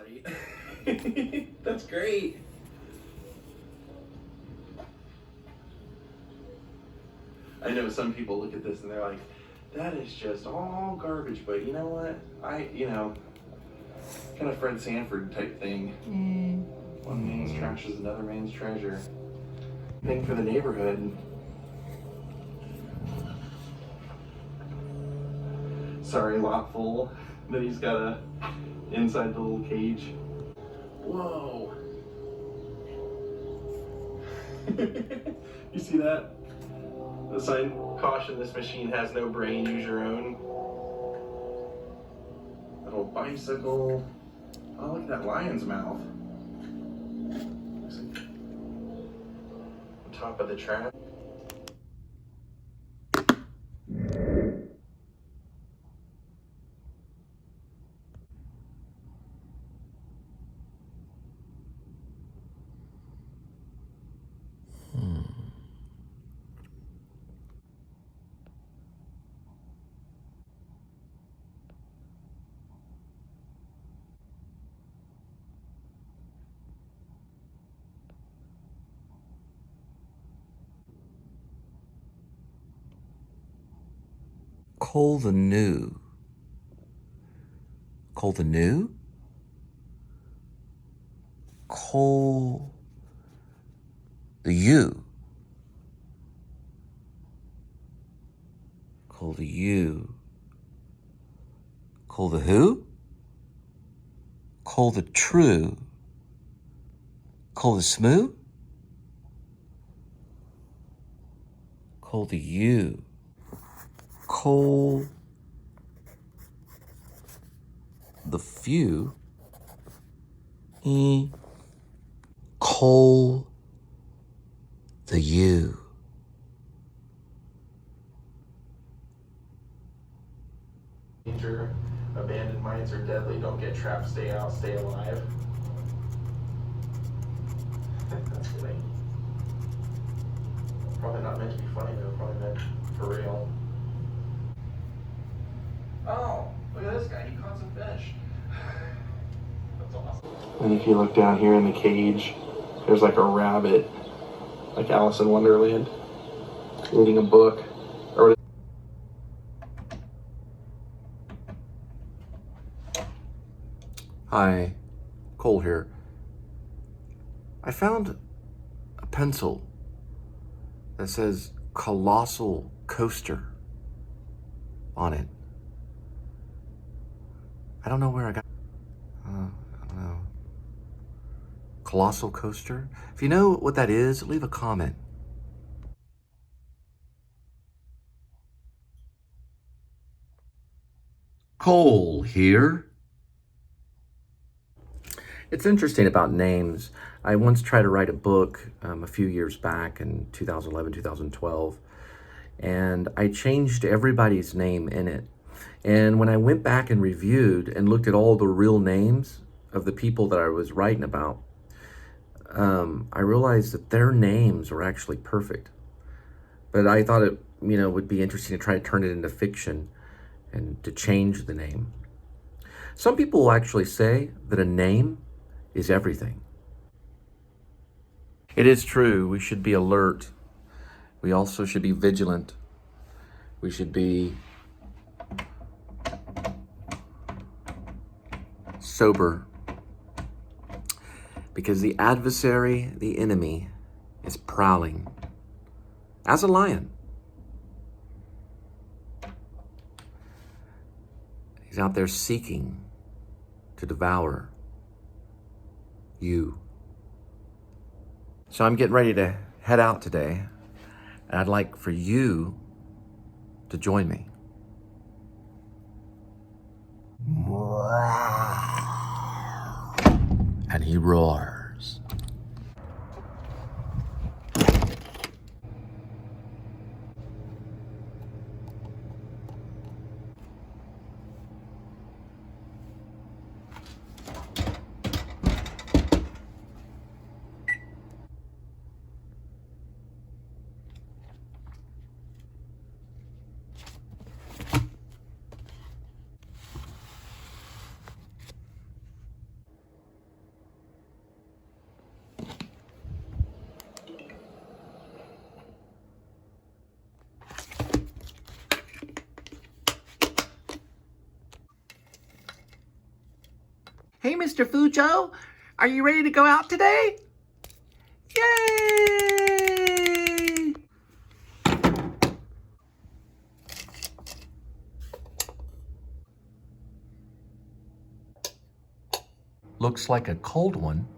light. That's great. I know some people look at this and they're like, that is just all garbage, but you know what? Kind of Fred Sanford type thing. One man's trash is another man's treasure. Thing for the neighborhood. Sorry, lot full. Then he's got a inside the little cage. Whoa. You see that? The sign, caution, this machine has no brain, use your own. Little bicycle. Oh, look at that lion's mouth. On top of the trap. Call the new. Call the new? Call the you. Call the you. Call the who? Call the true. Call the smooth? Call the you. Call the few. Call the you. Danger, abandoned mines are deadly, don't get trapped, stay out, stay alive. That's funny. Probably not meant to be funny though, probably meant for real. Oh, look at this guy, he caught some fish. That's awesome. And if you look down here in the cage, there's like a rabbit, like Alice in Wonderland, reading a book. Or Hi, Cole here. I found a pencil that says Colossal Coaster on it. I don't know where I got I don't know. Colossal Coaster? If you know what that is, leave a comment. Cole here. It's interesting about names. I once tried to write a book a few years back in 2011, 2012, and I changed everybody's name in it. And when I went back and reviewed and looked at all the real names of the people that I was writing about, I realized that their names were actually perfect. But I thought it, would be interesting to try to turn it into fiction and to change the name. Some people will actually say that a name is everything. It is true, we should be alert. We also should be vigilant. We should be sober. Because the adversary, the enemy, is prowling as a lion. He's out there seeking to devour you. So I'm getting ready to head out today, and I'd like for you to join me. And he roars. Hey, Mr. Fujo, are you ready to go out today? Yay! Looks like a cold one.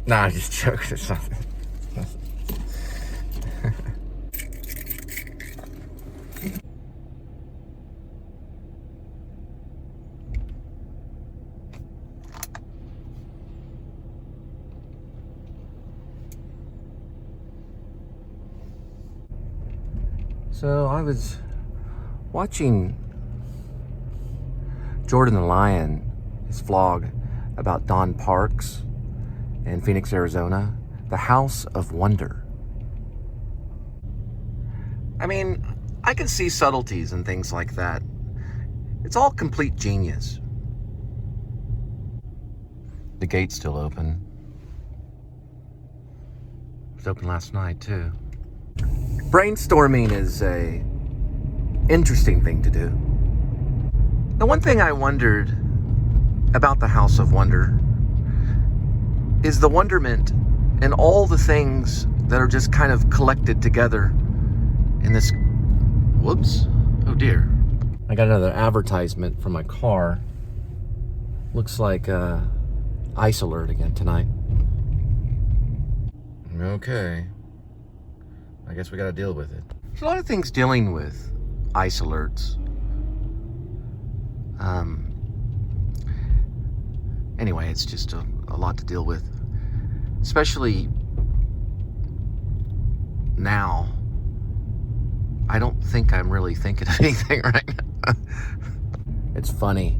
Nah, I'm just joking. It's nothing. So I was watching Jordan the Lion, his vlog about Don Parks in Phoenix, Arizona, the House of Wonder. I mean, I can see subtleties and things like that. It's all complete genius. The gate's still open. It was open last night too. Brainstorming is a interesting thing to do. The one thing I wondered about the House of Wonder is the wonderment and all the things that are just kind of collected together in this. Whoops. Oh dear. I got another advertisement from my car. Looks like ice alert again tonight. Okay. I guess we gotta deal with it. There's a lot of things dealing with ice alerts. Anyway, it's just a lot to deal with. Especially now. I don't think I'm really thinking of anything right now. It's funny.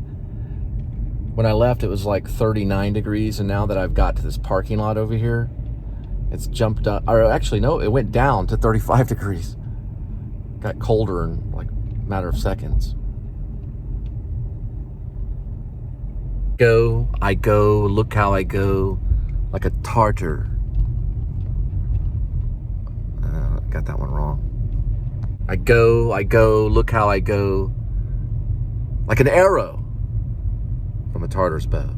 When I left, it was like 39 degrees, and now that I've got to this parking lot over here, it's jumped up, or actually, no, it went down to 35 degrees. Got colder in like a matter of seconds. I go, look how I go, like a tartar. Got that one wrong. I go, look how I go, like an arrow from a Tartar's bow.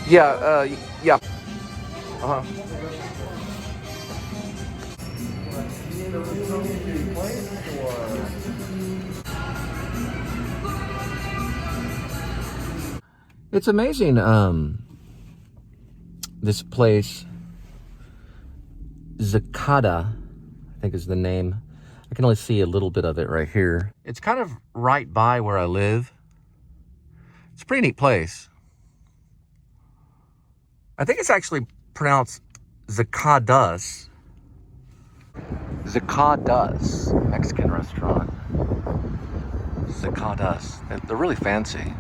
Yeah. Uh-huh. It's amazing, this place, Zakata, I think is the name. I can only see a little bit of it right here. It's kind of right by where I live. It's a pretty neat place. I think it's actually pronounced Zacadas. Zacadas, Mexican restaurant. Zacadas. They're really fancy.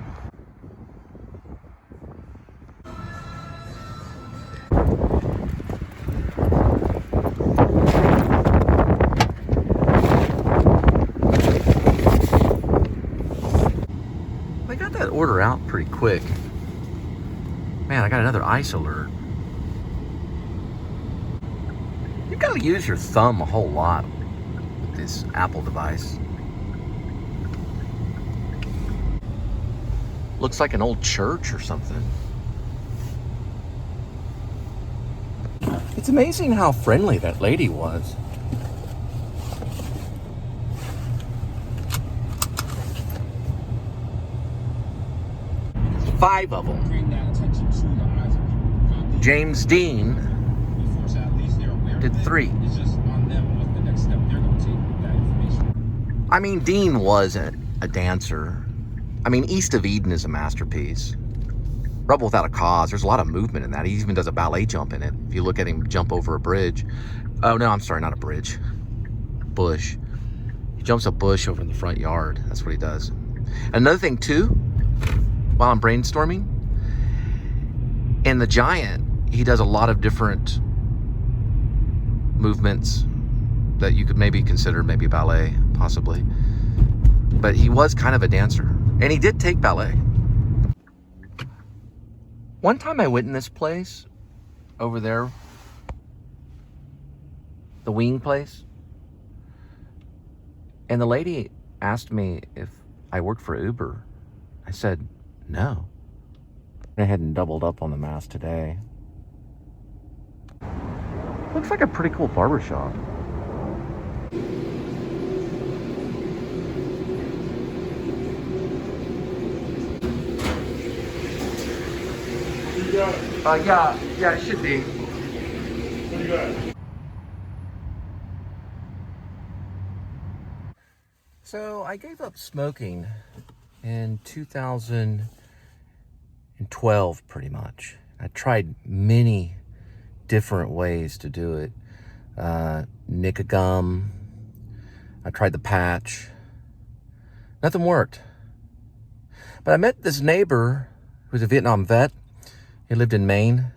I got that order out pretty quick. Man, I got another ice alert. You gotta use your thumb a whole lot with this Apple device. Looks like an old church or something. It's amazing how friendly that lady was. Five of them. James Dean did 3. I mean, Dean was a dancer. I mean, East of Eden is a masterpiece. Rebel Without a Cause, there's a lot of movement in that. He even does a ballet jump in it. If you look at him jump over a bridge. Oh, no, I'm sorry, not a bridge. Bush. He jumps a bush over in the front yard. That's what he does. Another thing, too, while I'm brainstorming, in The Giant, he does a lot of different movements that you could maybe consider maybe ballet, possibly. But he was kind of a dancer. And he did take ballet. One time I went in this place over there, the wing place, and the lady asked me if I worked for Uber. I said, no. I hadn't doubled up on the mask today. Looks like a pretty cool barbershop. Yeah, it should be. What do you got? So I gave up smoking in 2012, pretty much. I tried many different ways to do it. Nick a gum. I tried the patch. Nothing worked. But I met this neighbor who was a Vietnam vet. He lived in Maine,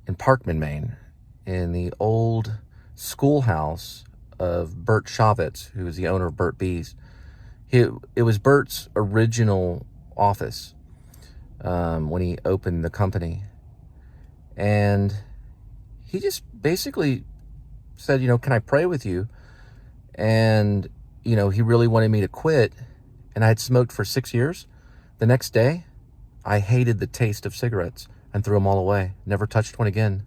in Parkman, Maine, in the old schoolhouse of Bert Shavitz, who was the owner of Burt Bees. It was Bert's original office when he opened the company. And he just basically said, can I pray with you? And, he really wanted me to quit. And I had smoked for 6 years. The next day, I hated the taste of cigarettes and threw them all away. Never touched one again.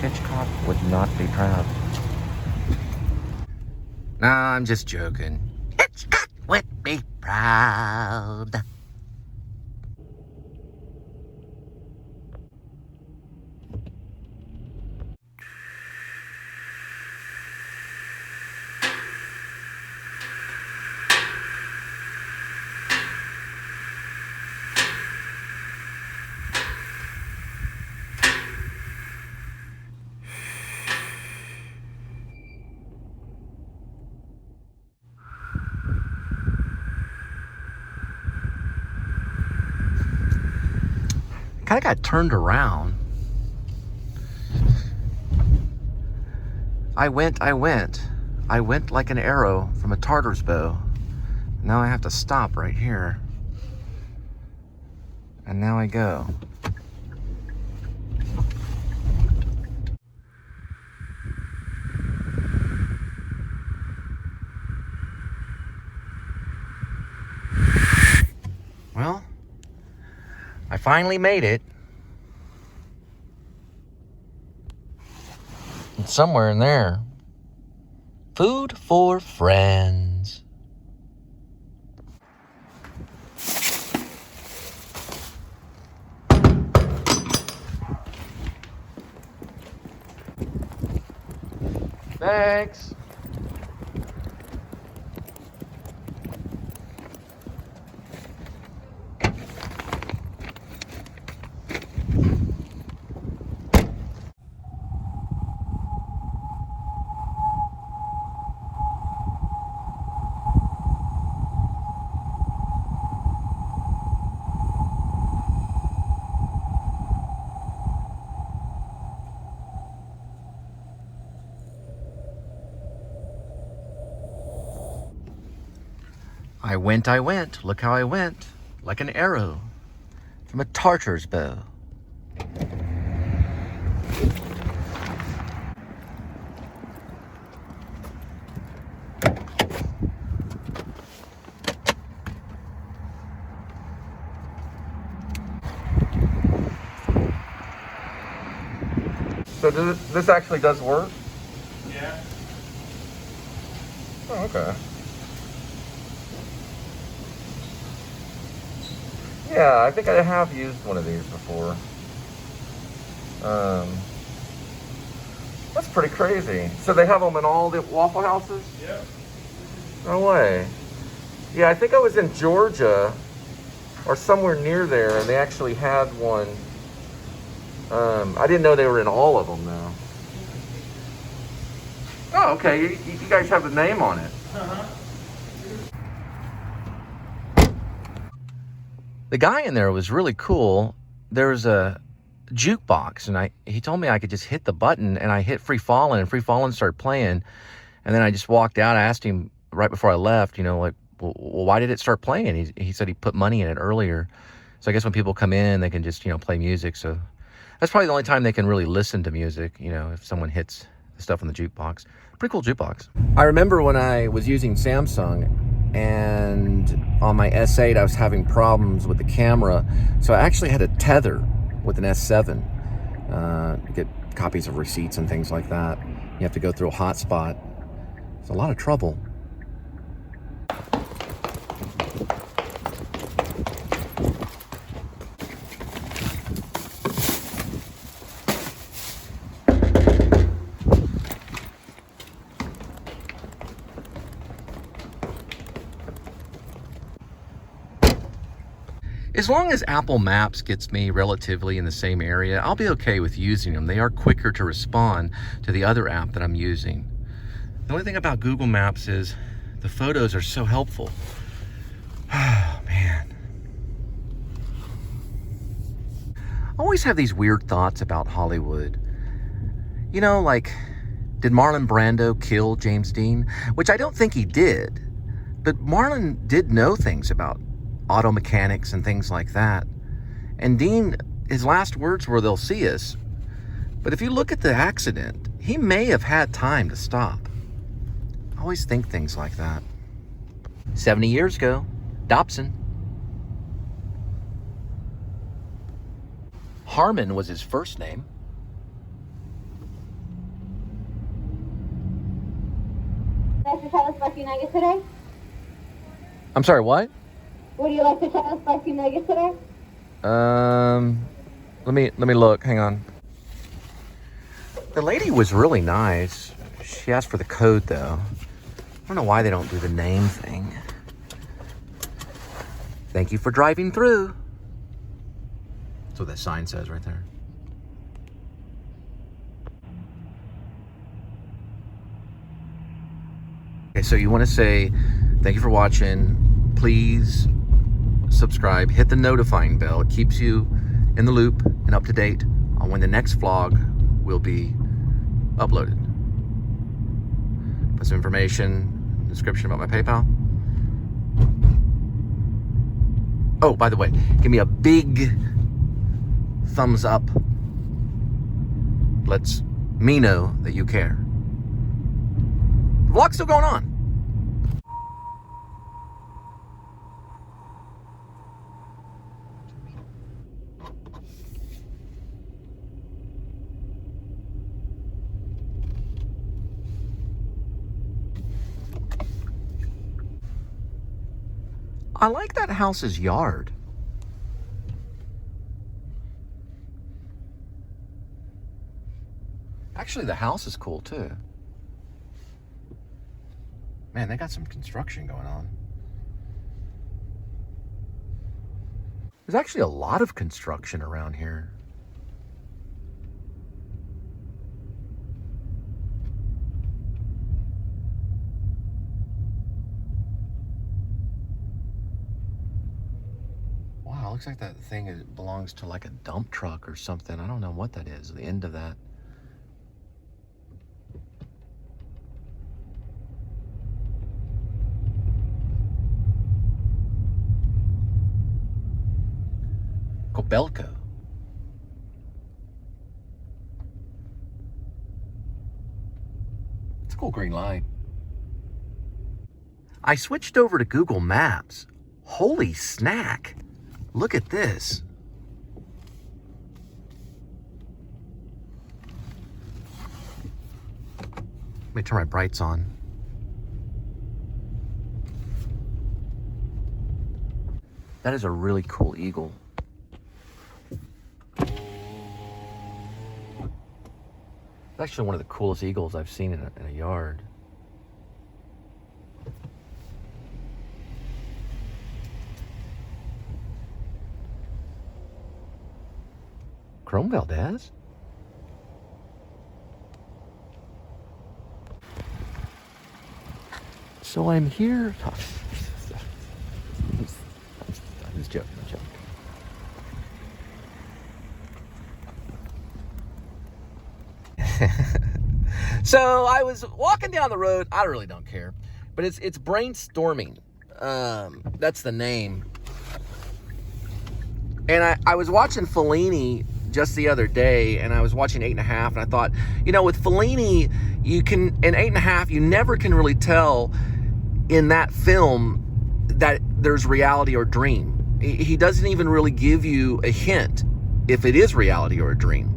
Hitchcock would not be proud. Nah, I'm just joking. Hitchcock would be proud. Kind of got turned around. I went like an arrow from a Tartar's bow. Now I have to stop right here. And now I go. Well, I finally made it. And somewhere in there, food for friends. Thanks. I went, look how I went, like an arrow from a Tartar's bow. So this actually does work? Yeah. Oh, okay. Yeah, I think I have used one of these before. That's pretty crazy. So they have them in all the Waffle Houses? Yep. No way. Yeah, I think I was in Georgia or somewhere near there, and they actually had one. I didn't know they were in all of them, though. Oh, okay. You guys have the name on it. Uh-huh. The guy in there was really cool. There was a jukebox, and he told me I could just hit the button, and I hit Free Fallin', and Free Fallin' started playing. And then I just walked out. I asked him right before I left, you know, like, well, why did it start playing? He said he put money in it earlier. So I guess when people come in, they can just, you know, play music. So that's probably the only time they can really listen to music, you know, if someone hits the stuff on the jukebox. Pretty cool jukebox. I remember when I was using Samsung, and on my S8 I was having problems with the camera, so I actually had a tether with an S7 to get copies of receipts and things like that. You have to go through a hotspot. It's a lot of trouble. As long as Apple Maps gets me relatively in the same area, I'll be okay with using them. They are quicker to respond to the other app that I'm using. The only thing about Google Maps is the photos are so helpful. Oh, man. I always have these weird thoughts about Hollywood. You know, like, did Marlon Brando kill James Dean? Which I don't think he did. But Marlon did know things about auto mechanics and things like that. And Dean, his last words were, "They'll see us." But if you look at the accident, he may have had time to stop. I always think things like that. 70 years ago, Dobson. Harmon was his first name. Like to tell us about your nuggets today? I'm sorry, what? Would you like to tell us about your nuggets today? Let me look. Hang on. The lady was really nice. She asked for the code, though. I don't know why they don't do the name thing. Thank you for driving through. That's what that sign says right there. Okay, so you want to say thank you for watching. Please subscribe, hit the notifying bell. It keeps you in the loop and up to date on when the next vlog will be uploaded. Put some information, description about my PayPal. Oh, by the way, give me a big thumbs up. Lets me know that you care. The vlog's still going on. I like that house's yard. Actually, the house is cool too. Man, they got some construction going on. There's actually a lot of construction around here. Wow, looks like that thing belongs to like a dump truck or something. I don't know what that is, the end of that. Kobelco. It's a cool green light. I switched over to Google Maps. Holy snack. Look at this. Let me turn my brights on. That is a really cool eagle. It's actually one of the coolest eagles I've seen in a yard. Chrome Valdez? So I'm here. I'm just joking. So I was walking down the road. I really don't care, but it's Brainstorming. That's the name. And I was watching Fellini just the other day, and I was watching 8.5, and I thought, you know, with Fellini, you can, in 8.5, you never can really tell in that film that there's reality or dream. He doesn't even really give you a hint if it is reality or a dream.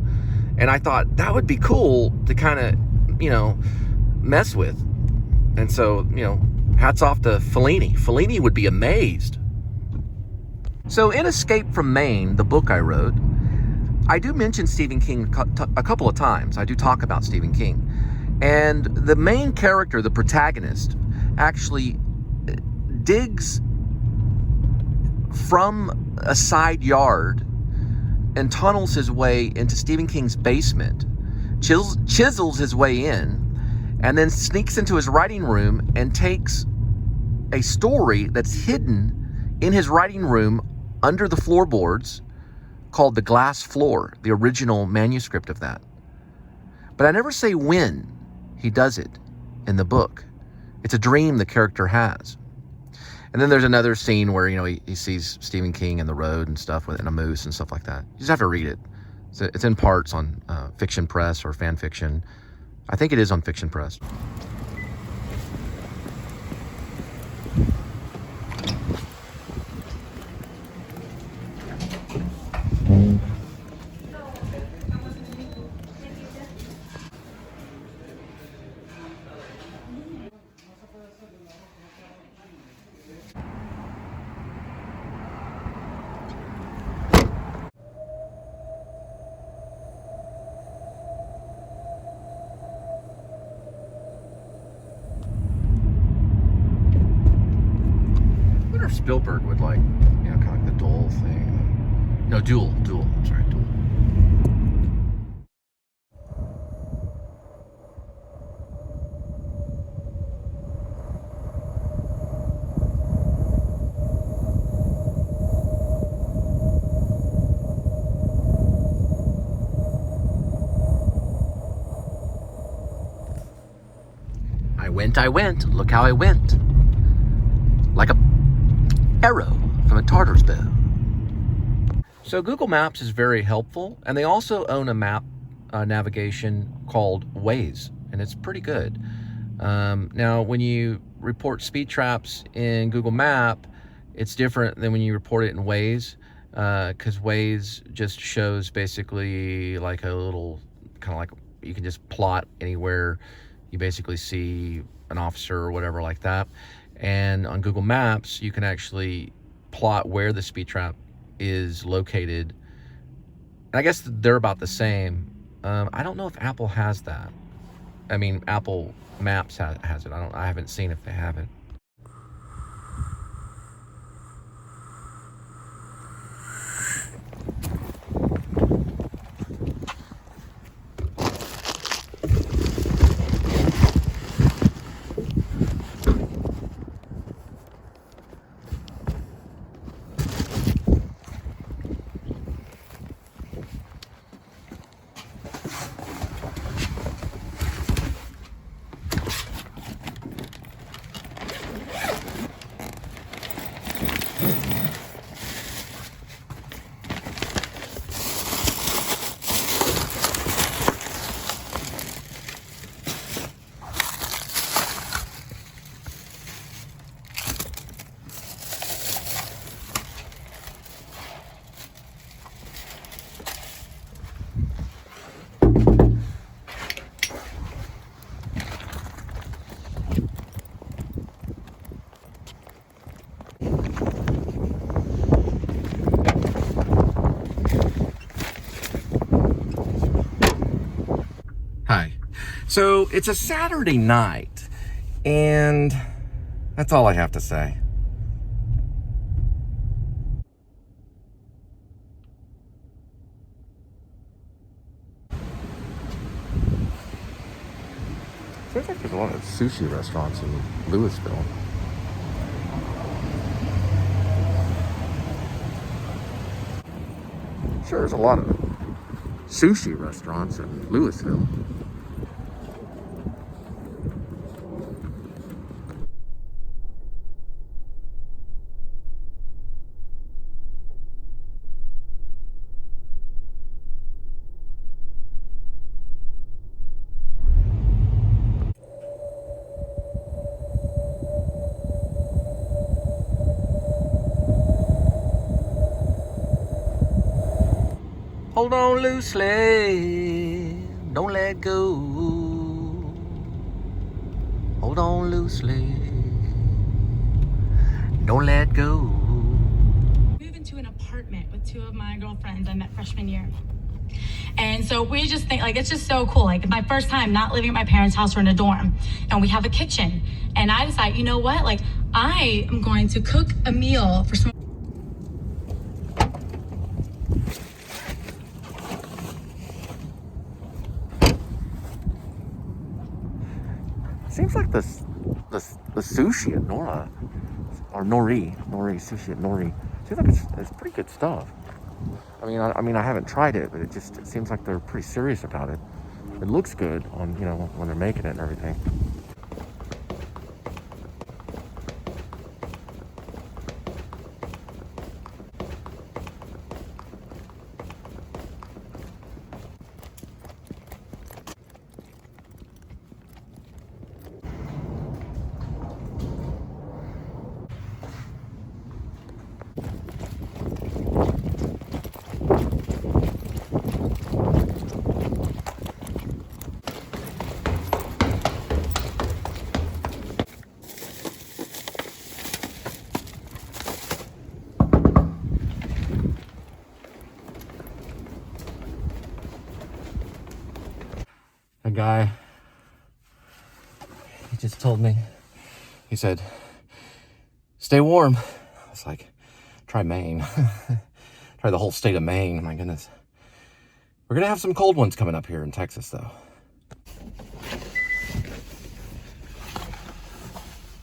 And I thought that would be cool to kind of, you know, mess with. And so, you know, hats off to Fellini. Fellini would be amazed. So in Escape from Maine, the book I wrote, I do mention Stephen King a couple of times. I do talk about Stephen King. And the main character, the protagonist, actually digs from a side yard and tunnels his way into Stephen King's basement, chisels his way in, and then sneaks into his writing room and takes a story that's hidden in his writing room under the floorboards called The Glass Floor, the original manuscript of that. But I never say when he does it in the book. It's a dream the character has. And then there's another scene where, you know, he sees Stephen King in the road and stuff, and a moose and stuff like that. You just have to read it. It's in parts on Fiction Press or Fan Fiction. I think it is on Fiction Press. Spielberg would like, you know, kind of like the Duel thing. No, Duel. I'm sorry, Duel. I went. Look how I went. Like a arrow from a Tartar's bow. So Google Maps is very helpful, and they also own a map navigation called Waze, and it's pretty good. Now, when you report speed traps in Google Map, it's different than when you report it in Waze, because Waze just shows basically like a little, kind of like you can just plot anywhere you basically see an officer or whatever like that. And on Google Maps, you can actually plot where the speed trap is located. And I guess they're about the same. I don't know if Apple has that. I mean, Apple Maps has it. I haven't seen if they have it. So it's a Saturday night, and that's all I have to say. Seems like there's a lot of sushi restaurants in Louisville. Sure, there's a lot of sushi restaurants in Louisville. Hold on loosely, don't let go. Hold on loosely, don't let go. Moved into an apartment with two of my girlfriends I met freshman year. And so we just think, like, it's just so cool. Like, my first time not living at my parents' house or in a dorm. And we have a kitchen. And I decided, you know what? Like, I am going to cook a meal for some. Seems like the sushi at Nora, or Nori sushi at Nori. Seems like it's pretty good stuff. I mean, I haven't tried it, but it seems like they're pretty serious about it. It looks good on, you know, when they're making it and everything. A guy, he just told me, he said, stay warm. I was like, try Maine. Try the whole state of Maine, my goodness. We're gonna have some cold ones coming up here in Texas, though.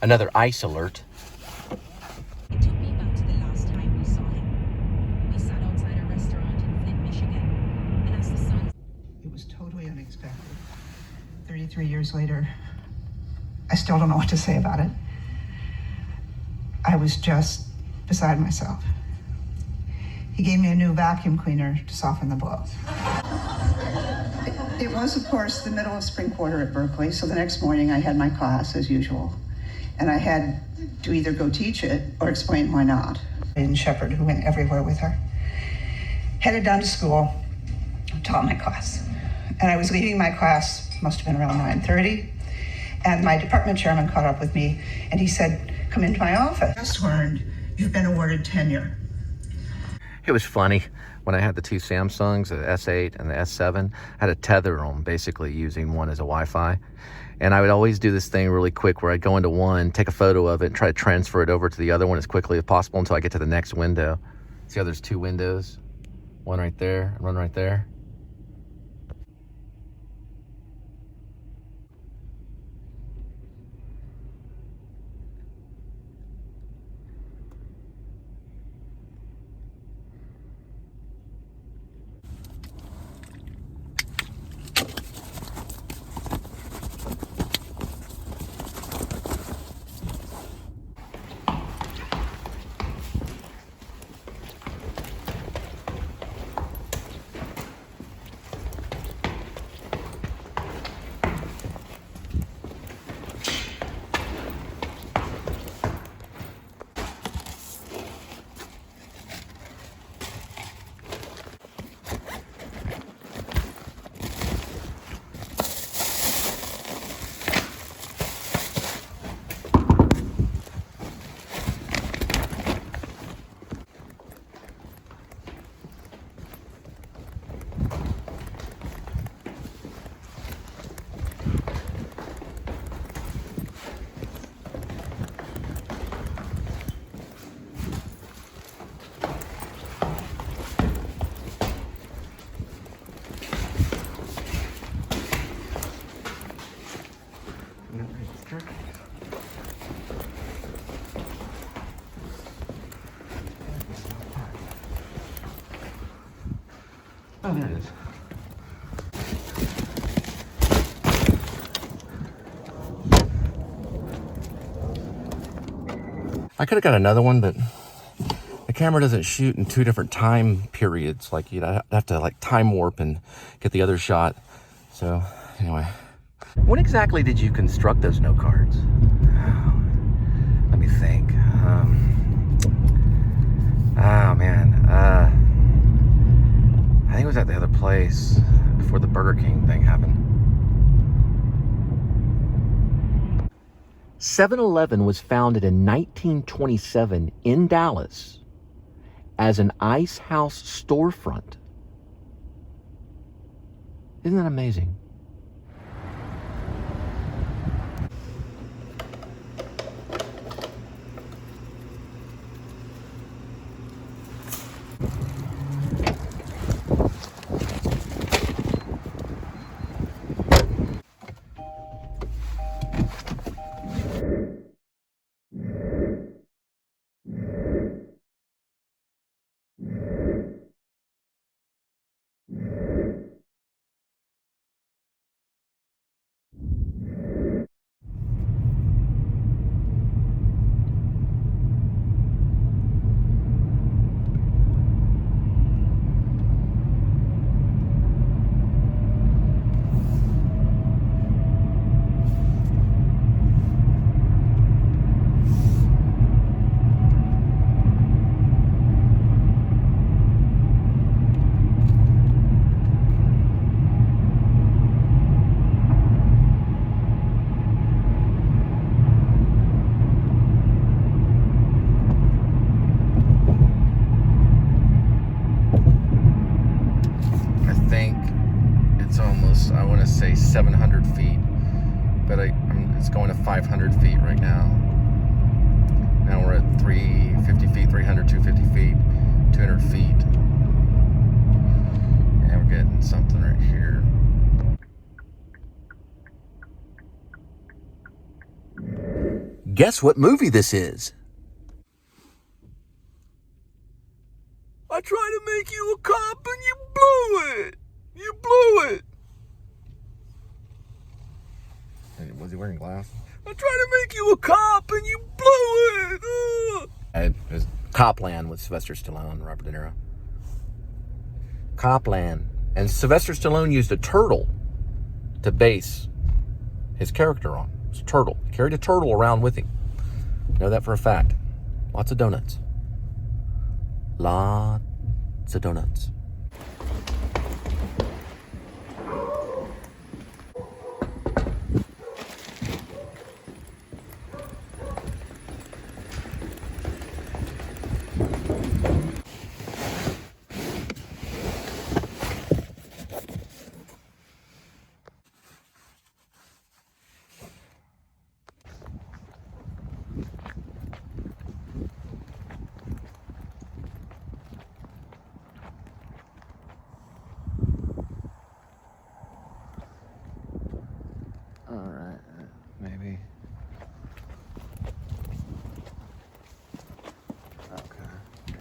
Another ice alert. It took me back to the last time we saw him. We sat outside a restaurant in Flint, Michigan. And as the sun... It was totally unexpected. 33 years later, I still don't know what to say about it. I was just beside myself. He gave me a new vacuum cleaner to soften the blows. It was, of course, the middle of spring quarter at Berkeley, so the next morning I had my class as usual. And I had to either go teach it or explain why not. And Shepard, who went everywhere with her, headed down to school, taught my class. And I was leaving my class, must have been around 9:30, and my department chairman caught up with me, and he said, come into my office. Just learned you've been awarded tenure. It was funny when I had the two Samsungs, the S8 and the S7. I had to tether them, basically using one as a Wi-Fi. And I would always do this thing really quick where I'd go into one, take a photo of it, and try to transfer it over to the other one as quickly as possible until I get to the next window. See how there's two windows? One right there and one right there. Oh, there it is. I could have got another one, but the camera doesn't shoot in 2 different time periods. Like, you'd have to like time warp and get the other shot. So anyway, when exactly did you construct those note cards? Let me think. Oh man, I think it was at the other place before the Burger King thing happened. 7-Eleven was founded in 1927 in Dallas as an ice house storefront. Isn't that amazing? I want to say 700 feet, but it's going to 500 feet right now. Now we're at 350 feet, 300, 250 feet, 200 feet. And we're getting something right here. Guess what movie this is? I tried to make you a cop and you blew it! You blew it! Was he wearing glasses? I tried to make you a cop and you blew it! It was Copland with Sylvester Stallone and Robert De Niro. Copland. And Sylvester Stallone used a turtle to base his character on. It's a turtle. He carried a turtle around with him. Know that for a fact. Lots of donuts. Lots of donuts. Maybe. Okay, yeah.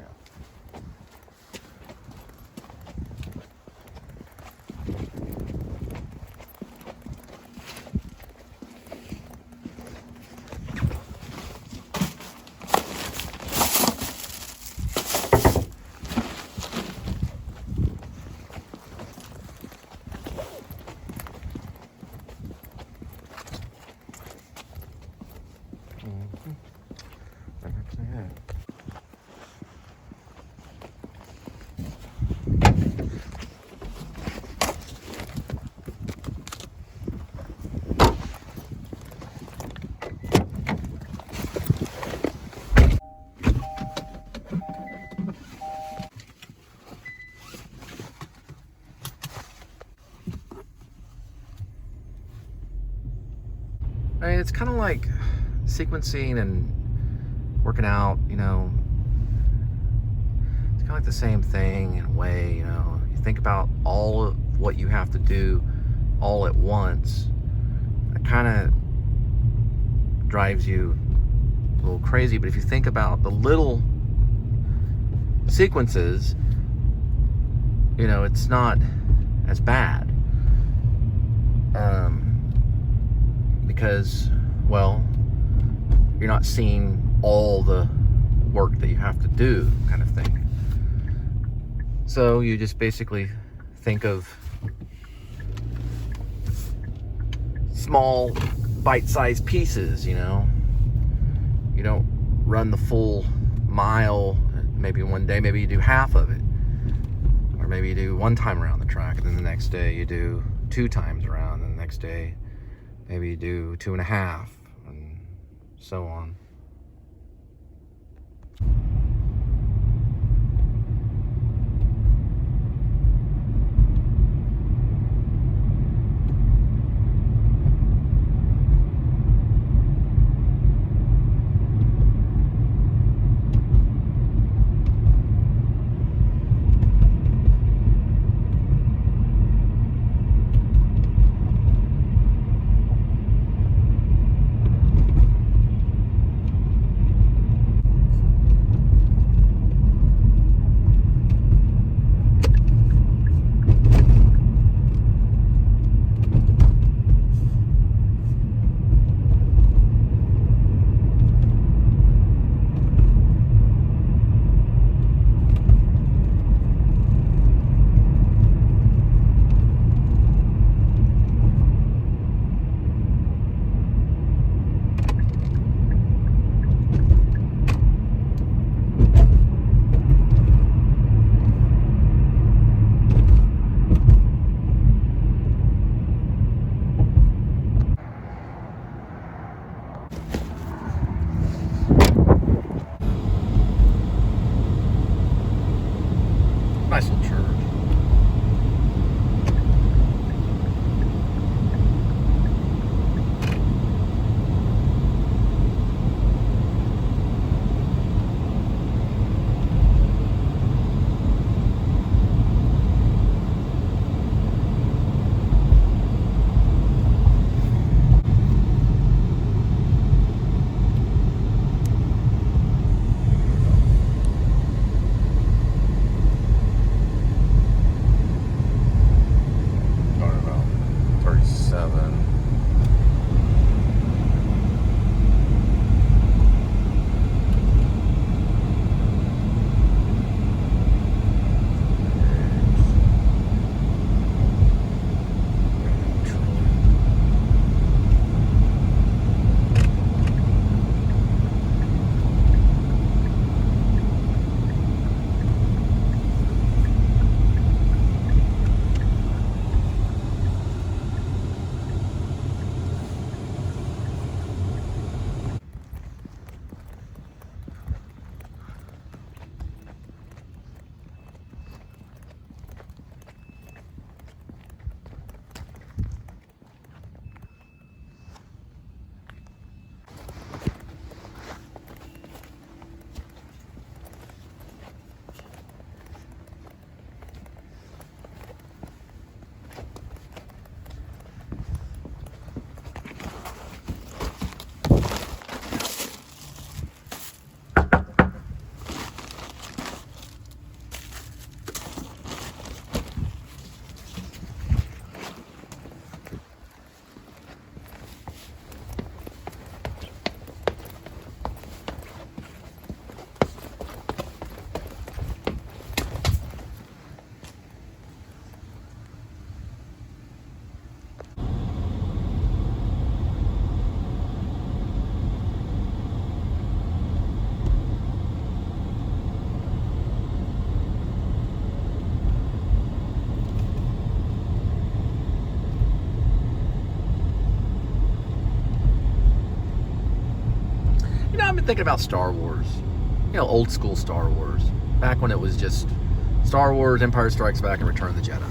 I mean, it's kind of like sequencing and working out, you know. It's kind of like the same thing in a way, you know. You think about all of what you have to do all at once. It kind of drives you a little crazy, but if you think about the little sequences you know, it's not as bad. Because, well, you're not seeing all the work that you have to do, kind of thing. So you just basically think of small bite-sized pieces, you know. You don't run the full mile. Maybe one day, maybe you do half of it. Or maybe you do one time around the track, and then the next day you do 2 times around, and the next day maybe you do 2.5, and so on. Nice little church. Talking about 37. I've been thinking about Star Wars. You know, old school Star Wars. Back when it was just Star Wars, Empire Strikes Back, and Return of the Jedi.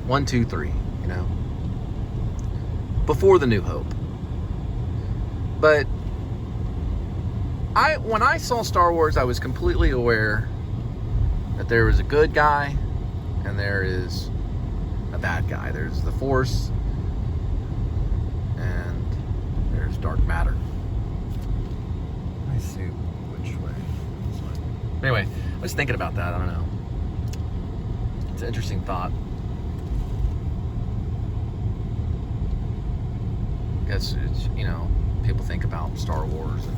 1, 2, 3, you know. Before the New Hope. But when I saw Star Wars, I was completely aware that there is a good guy and there is a bad guy. There's the Force and there's dark matter. I see which way. Anyway, I was thinking about that. I don't know. an interesting thought. I guess it's, you know, people think about Star Wars and,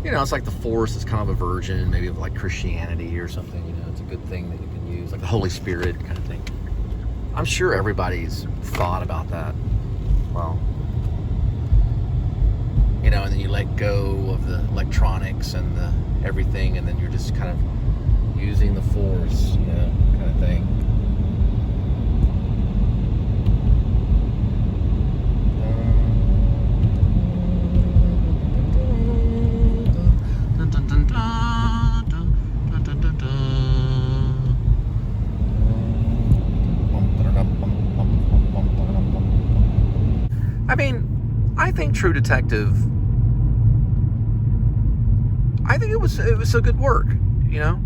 you know, it's like the Force is kind of a version maybe of like Christianity or something, you know, it's a good thing that you can use, like the Holy Spirit kind of thing. I'm sure everybody's thought about that. Well, you know, and then you let go of the electronics and the everything, and then you're just kind of using the Force, you know, kind of thing. I mean, I think True Detective, I think it was a good work, you know?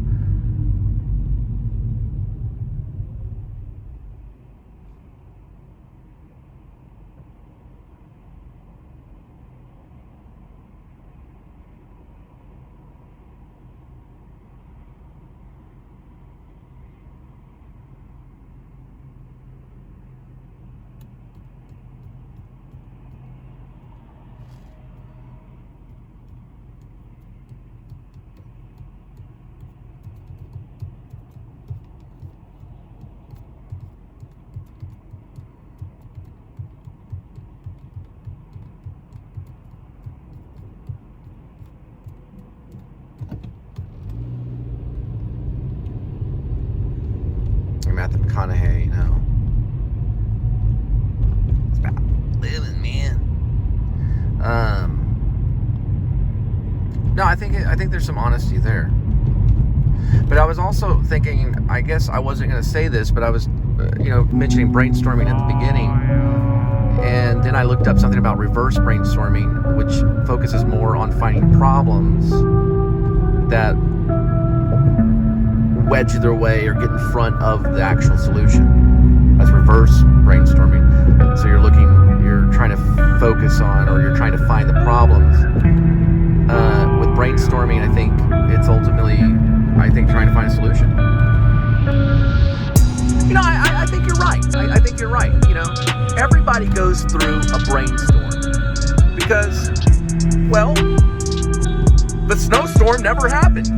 Matthew McConaughey, you know. It's about living, man. No, I think there's some honesty there. But I was also thinking, I guess I wasn't going to say this, but I was, you know, mentioning brainstorming at the beginning. And then I looked up something about reverse brainstorming, which focuses more on finding problems that wedge their way or get in front of the actual solution. That's reverse brainstorming. So you're trying to focus on, or you're trying to find the problems. With brainstorming, I think it's ultimately, trying to find a solution. You know, I think you're right. I think you're right. You know, everybody goes through a brainstorm because, well, the snowstorm never happened.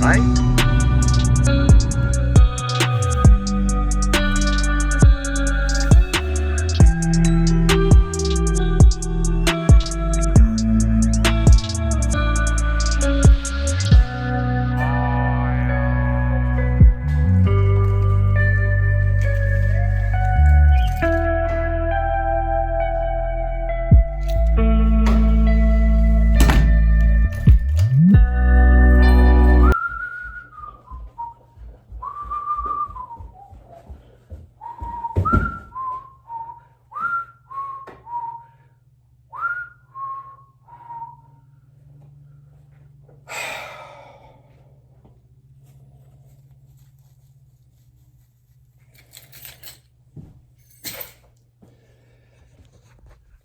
Right?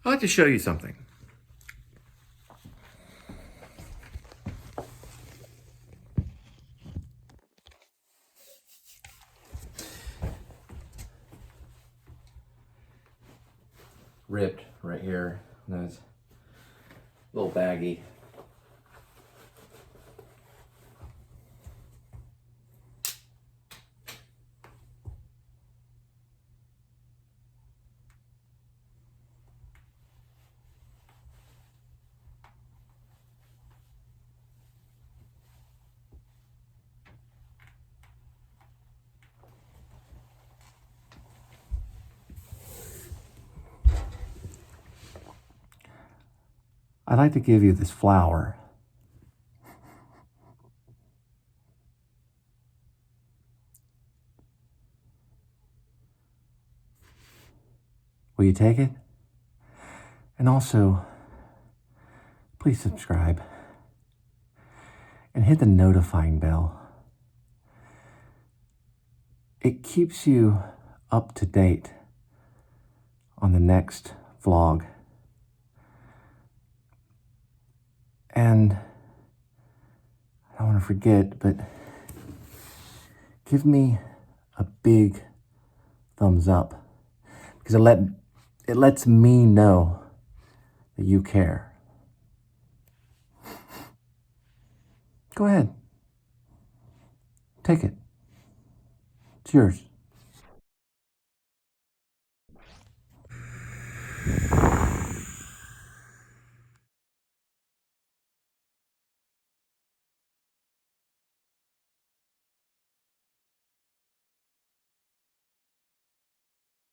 I'd like to show you something. Ripped right here. That's a little baggy. I'd like to give you this flower. Will you take it? And also, please subscribe and hit the notifying bell. It keeps you up to date on the next vlog. And want to forget, but give me a big thumbs up, because it lets me know that you care. Go ahead. Take it. It's yours.